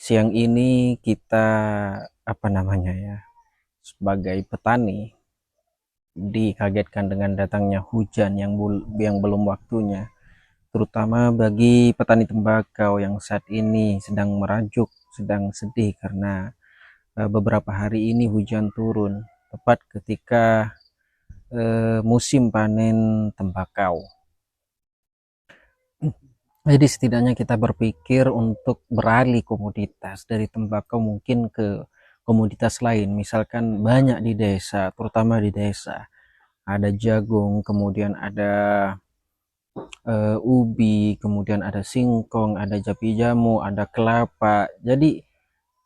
Siang ini kita sebagai petani dikagetkan dengan datangnya hujan yang belum waktunya, terutama bagi petani tembakau yang saat ini sedang merajuk, sedang sedih karena beberapa hari ini hujan turun tepat ketika musim panen tembakau. Jadi setidaknya kita berpikir untuk beralih komoditas dari tembakau mungkin ke komoditas lain. Misalkan banyak di desa, terutama di desa. Ada jagung, kemudian ada ubi, kemudian ada singkong, ada japi jamu, ada kelapa. Jadi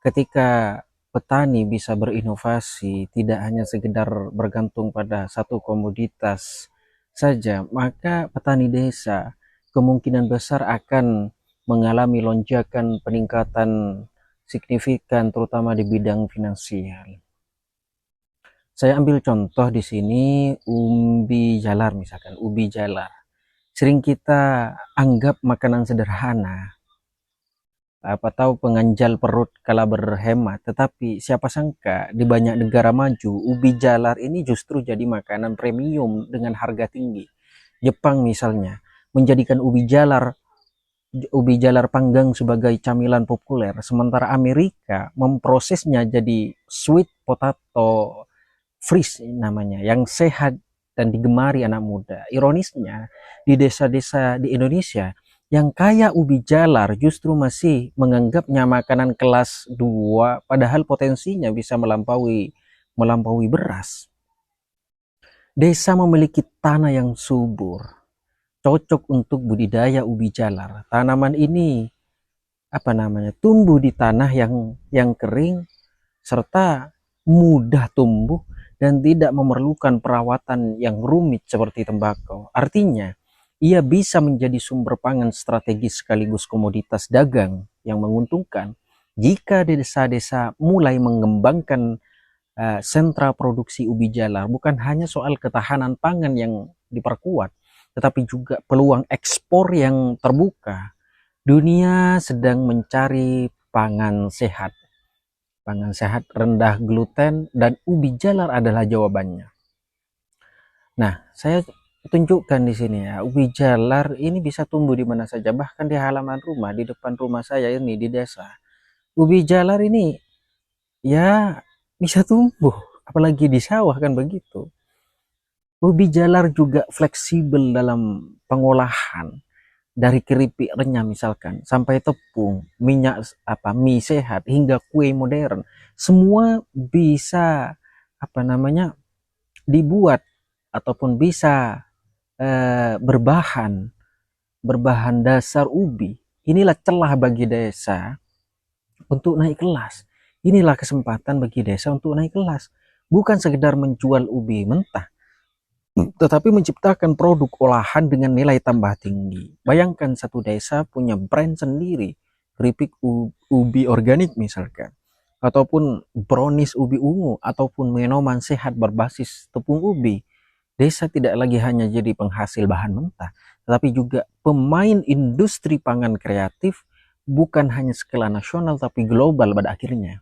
ketika petani bisa berinovasi, tidak hanya sekedar bergantung pada satu komoditas saja, maka petani desa kemungkinan besar akan mengalami lonjakan peningkatan signifikan terutama di bidang finansial. Saya ambil contoh di sini ubi jalar, misalkan ubi jalar. Sering kita anggap makanan sederhana, apa tahu penganjal perut kala berhemat, tetapi siapa sangka di banyak negara maju ubi jalar ini justru jadi makanan premium dengan harga tinggi. Jepang misalnya menjadikan ubi jalar panggang sebagai camilan populer, sementara Amerika memprosesnya jadi sweet potato fries namanya, yang sehat dan digemari anak muda. Ironisnya, di desa-desa di Indonesia yang kaya ubi jalar justru masih menganggapnya makanan kelas 2, padahal potensinya bisa melampaui beras. Desa memiliki tanah yang subur, cocok untuk budidaya ubi jalar. Tanaman ini tumbuh di tanah yang kering serta mudah tumbuh dan tidak memerlukan perawatan yang rumit seperti tembakau. Artinya, ia bisa menjadi sumber pangan strategis sekaligus komoditas dagang yang menguntungkan jika desa-desa mulai mengembangkan sentra produksi ubi jalar. Bukan hanya soal ketahanan pangan yang diperkuat, tetapi juga peluang ekspor yang terbuka. Dunia sedang mencari pangan sehat rendah gluten, dan ubi jalar adalah jawabannya. Nah, saya tunjukkan di sini ya, ubi jalar ini bisa tumbuh di mana saja, bahkan di halaman rumah, di depan rumah saya ini di desa. Ubi jalar ini ya bisa tumbuh, apalagi di sawah kan begitu. Ubi jalar juga fleksibel dalam pengolahan, dari keripik renyah misalkan sampai tepung, mie sehat hingga kue modern. Semua bisa dibuat ataupun bisa berbahan dasar ubi. Inilah celah bagi desa untuk naik kelas. Inilah kesempatan bagi desa untuk naik kelas. Bukan sekedar menjual ubi mentah, tetapi menciptakan produk olahan dengan nilai tambah tinggi. Bayangkan satu desa punya brand sendiri, keripik ubi organik misalkan, ataupun brownies ubi ungu, ataupun minuman sehat berbasis tepung ubi. Desa tidak lagi hanya jadi penghasil bahan mentah, tetapi juga pemain industri pangan kreatif, bukan hanya skala nasional tapi global pada akhirnya.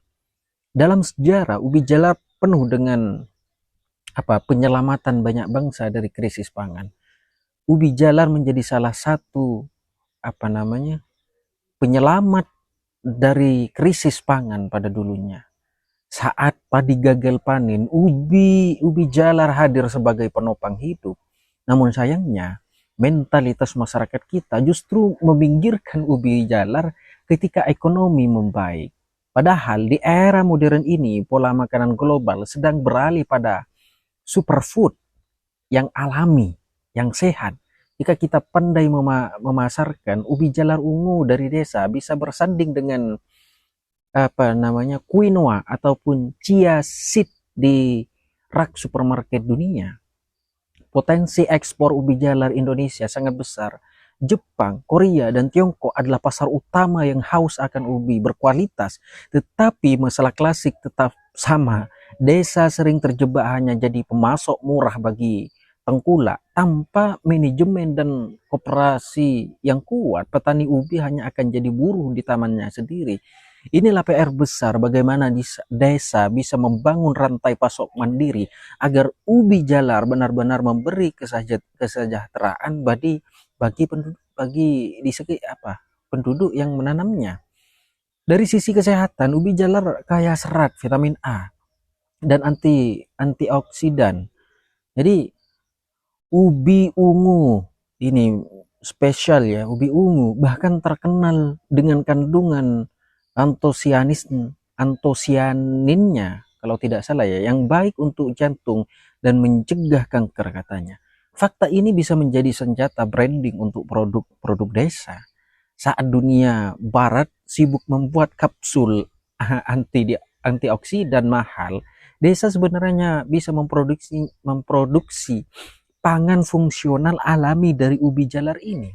Dalam sejarah, ubi jalar penuh dengan penyelamatan banyak bangsa dari krisis pangan. Ubi jalar menjadi salah satu penyelamat dari krisis pangan pada dulunya. Saat padi gagal panen, ubi jalar hadir sebagai penopang hidup. Namun sayangnya, mentalitas masyarakat kita justru meminggirkan ubi jalar ketika ekonomi membaik. Padahal di era modern ini, pola makanan global sedang beralih pada superfood yang alami, yang sehat. Jika kita pandai memasarkan, ubi jalar ungu dari desa bisa bersanding dengan quinoa ataupun chia seed di rak supermarket dunia. Potensi ekspor ubi jalar Indonesia sangat besar. Jepang, Korea, dan Tiongkok adalah pasar utama yang haus akan ubi berkualitas. Tetapi masalah klasik tetap sama. Desa sering terjebak hanya jadi pemasok murah bagi tengkulak. Tanpa manajemen dan koperasi yang kuat, petani ubi hanya akan jadi buruh di tamannya sendiri. Inilah PR besar bagaimana desa bisa membangun rantai pasok mandiri agar ubi jalar benar-benar memberi kesejahteraan bagi penduduk, bagi di segi apa penduduk yang menanamnya. Dari sisi kesehatan, ubi jalar kaya serat, vitamin A, dan antioksidan. Jadi ubi ungu ini spesial ya, ubi ungu bahkan terkenal dengan kandungan antosianinnya kalau tidak salah ya, yang baik untuk jantung dan mencegah kanker katanya. Fakta ini bisa menjadi senjata branding untuk produk-produk desa. Saat dunia barat sibuk membuat kapsul antioksidan mahal, desa sebenarnya bisa memproduksi pangan fungsional alami dari ubi jalar ini.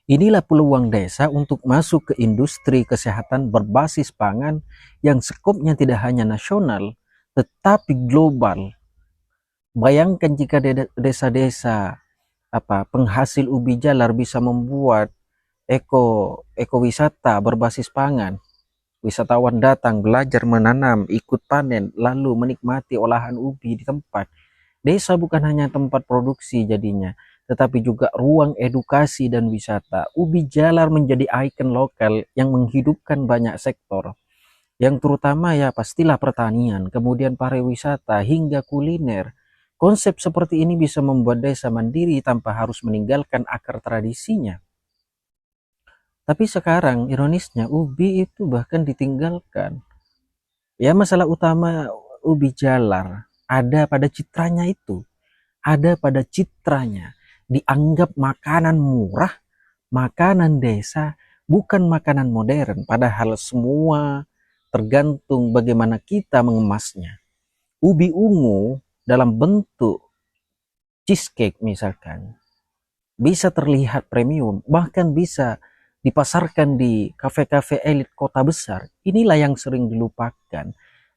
Inilah peluang desa untuk masuk ke industri kesehatan berbasis pangan yang skopnya tidak hanya nasional, tetapi global. Bayangkan jika desa-desa penghasil ubi jalar bisa membuat ekowisata berbasis pangan. Wisatawan datang belajar menanam, ikut panen, lalu menikmati olahan ubi di tempat. Desa bukan hanya tempat produksi jadinya, tetapi juga ruang edukasi dan wisata. Ubi jalar menjadi ikon lokal yang menghidupkan banyak sektor. Yang terutama ya pastilah pertanian, kemudian pariwisata hingga kuliner. Konsep seperti ini bisa membuat desa mandiri tanpa harus meninggalkan akar tradisinya. Tapi sekarang ironisnya ubi itu bahkan ditinggalkan. Ya masalah utama ubi jalar ada pada citranya itu. Ada pada citranya. Dianggap makanan murah, makanan desa, bukan makanan modern. Padahal semua tergantung bagaimana kita mengemasnya. Ubi ungu dalam bentuk cheesecake misalkan, bisa terlihat premium, bahkan bisa dipasarkan di kafe-kafe elit kota besar. Inilah yang sering dilupakan.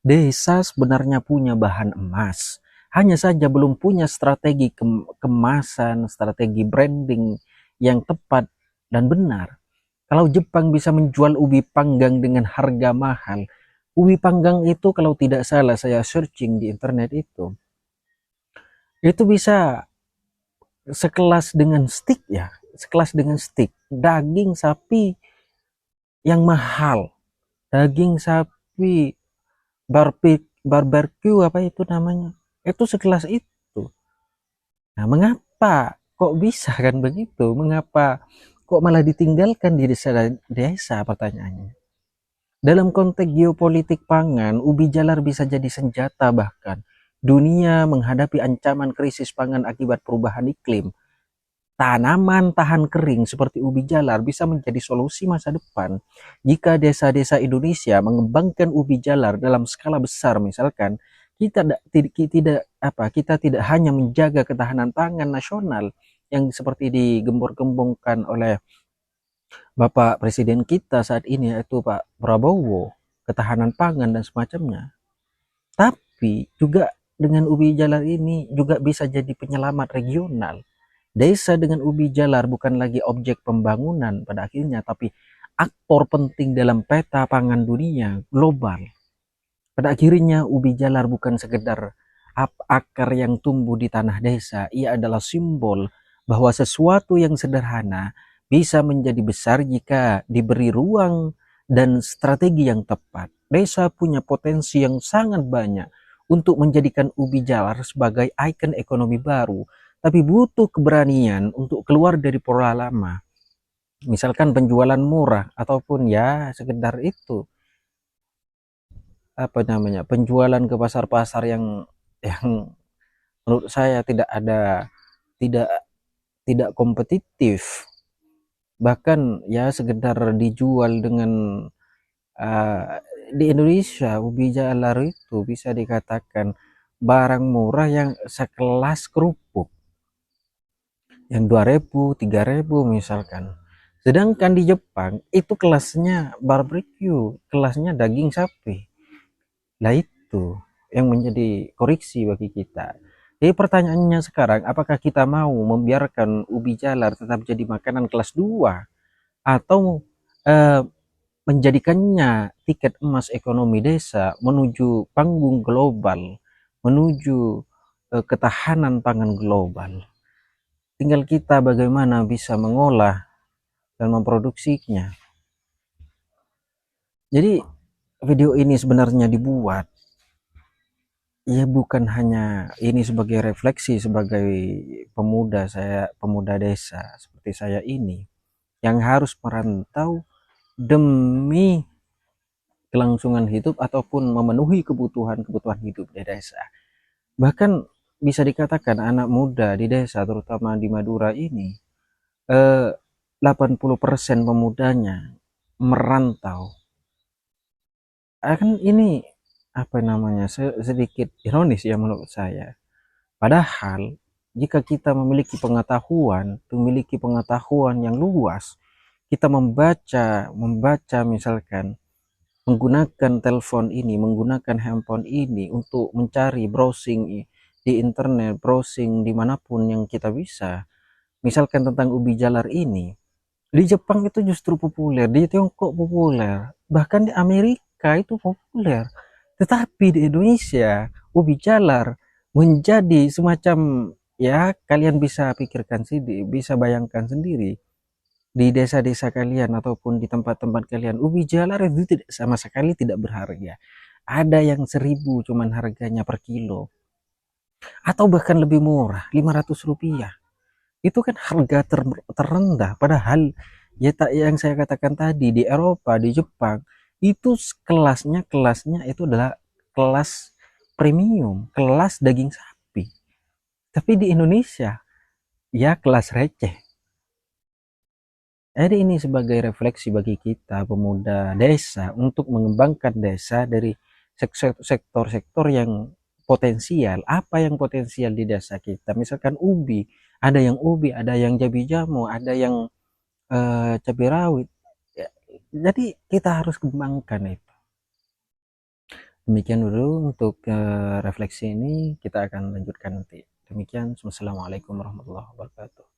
Desa sebenarnya punya bahan emas. Hanya saja belum punya strategi kemasan, strategi branding yang tepat dan benar. Kalau Jepang bisa menjual ubi panggang dengan harga mahal, ubi panggang itu kalau tidak salah saya searching di internet itu bisa sekelas dengan stick ya, sekelas dengan stick daging sapi yang mahal, daging sapi barbecue apa itu namanya, itu sekelas itu. Nah mengapa kok bisa kan begitu, mengapa kok malah ditinggalkan di desa pertanyaannya. Dalam konteks geopolitik pangan, ubi jalar bisa jadi senjata bahkan dunia menghadapi ancaman krisis pangan akibat perubahan iklim. Tanaman tahan kering seperti ubi jalar bisa menjadi solusi masa depan jika desa-desa Indonesia mengembangkan ubi jalar dalam skala besar. Misalkan kita tidak hanya menjaga ketahanan pangan nasional yang seperti digembor-gembongkan oleh Bapak Presiden kita saat ini yaitu Pak Prabowo, ketahanan pangan dan semacamnya, tapi juga dengan ubi jalar ini juga bisa jadi penyelamat regional. Desa dengan ubi jalar bukan lagi objek pembangunan pada akhirnya, tapi aktor penting dalam peta pangan dunia global. Pada akhirnya ubi jalar bukan sekedar akar yang tumbuh di tanah desa, ia adalah simbol bahwa sesuatu yang sederhana bisa menjadi besar jika diberi ruang dan strategi yang tepat. Desa punya potensi yang sangat banyak untuk menjadikan ubi jalar sebagai ikon ekonomi baru, tapi butuh keberanian untuk keluar dari pola lama. Misalkan penjualan murah ataupun ya sekedar itu penjualan ke pasar-pasar yang menurut saya tidak tidak kompetitif. Bahkan ya sekedar dijual dengan di Indonesia ubi jalar itu bisa dikatakan barang murah yang sekelas kerupuk yang 2.000, 3.000 misalkan. Sedangkan di Jepang itu kelasnya barbecue, kelasnya daging sapi. Nah itu yang menjadi koreksi bagi kita. Jadi pertanyaannya sekarang, apakah kita mau membiarkan ubi jalar tetap jadi makanan kelas 2 atau menjadikannya tiket emas ekonomi desa menuju panggung global, menuju ketahanan pangan global. Tinggal kita bagaimana bisa mengolah dan memproduksinya. Jadi video ini sebenarnya dibuat ya bukan hanya ini sebagai refleksi sebagai pemuda desa seperti saya ini yang harus merantau demi kelangsungan hidup ataupun memenuhi kebutuhan hidup di desa. Bahkan bisa dikatakan anak muda di desa terutama di Madura ini 80% pemudanya merantau. Kan ini apa namanya sedikit ironis ya menurut saya. Padahal jika kita memiliki pengetahuan yang luas, kita membaca misalkan menggunakan telepon ini, menggunakan handphone ini untuk mencari browsing di internet, browsing dimanapun yang kita bisa. Misalkan tentang ubi jalar ini, di Jepang itu justru populer, di Tiongkok populer, bahkan di Amerika itu populer. Tetapi di Indonesia, ubi jalar menjadi semacam ya kalian bisa pikirkan sendiri, bisa bayangkan sendiri di desa-desa kalian ataupun di tempat-tempat kalian ubi jalar itu tidak sama sekali tidak berharga. Ada yang 1.000 cuman harganya per kilo atau bahkan lebih murah Rp500. Itu kan harga terendah, padahal ya tak yang saya katakan tadi di Eropa, di Jepang itu kelasnya itu adalah kelas premium, kelas daging sapi. Tapi di Indonesia ya kelas receh. Jadi ini sebagai refleksi bagi kita pemuda desa untuk mengembangkan desa dari sektor-sektor yang potensial. Apa yang potensial di desa kita? Misalkan ubi, ada yang jabi jamu, ada yang cabai rawit. Ya, jadi kita harus kembangkan itu. Demikian dulu untuk refleksi ini, kita akan lanjutkan nanti. Demikian, wassalamualaikum warahmatullahi wabarakatuh.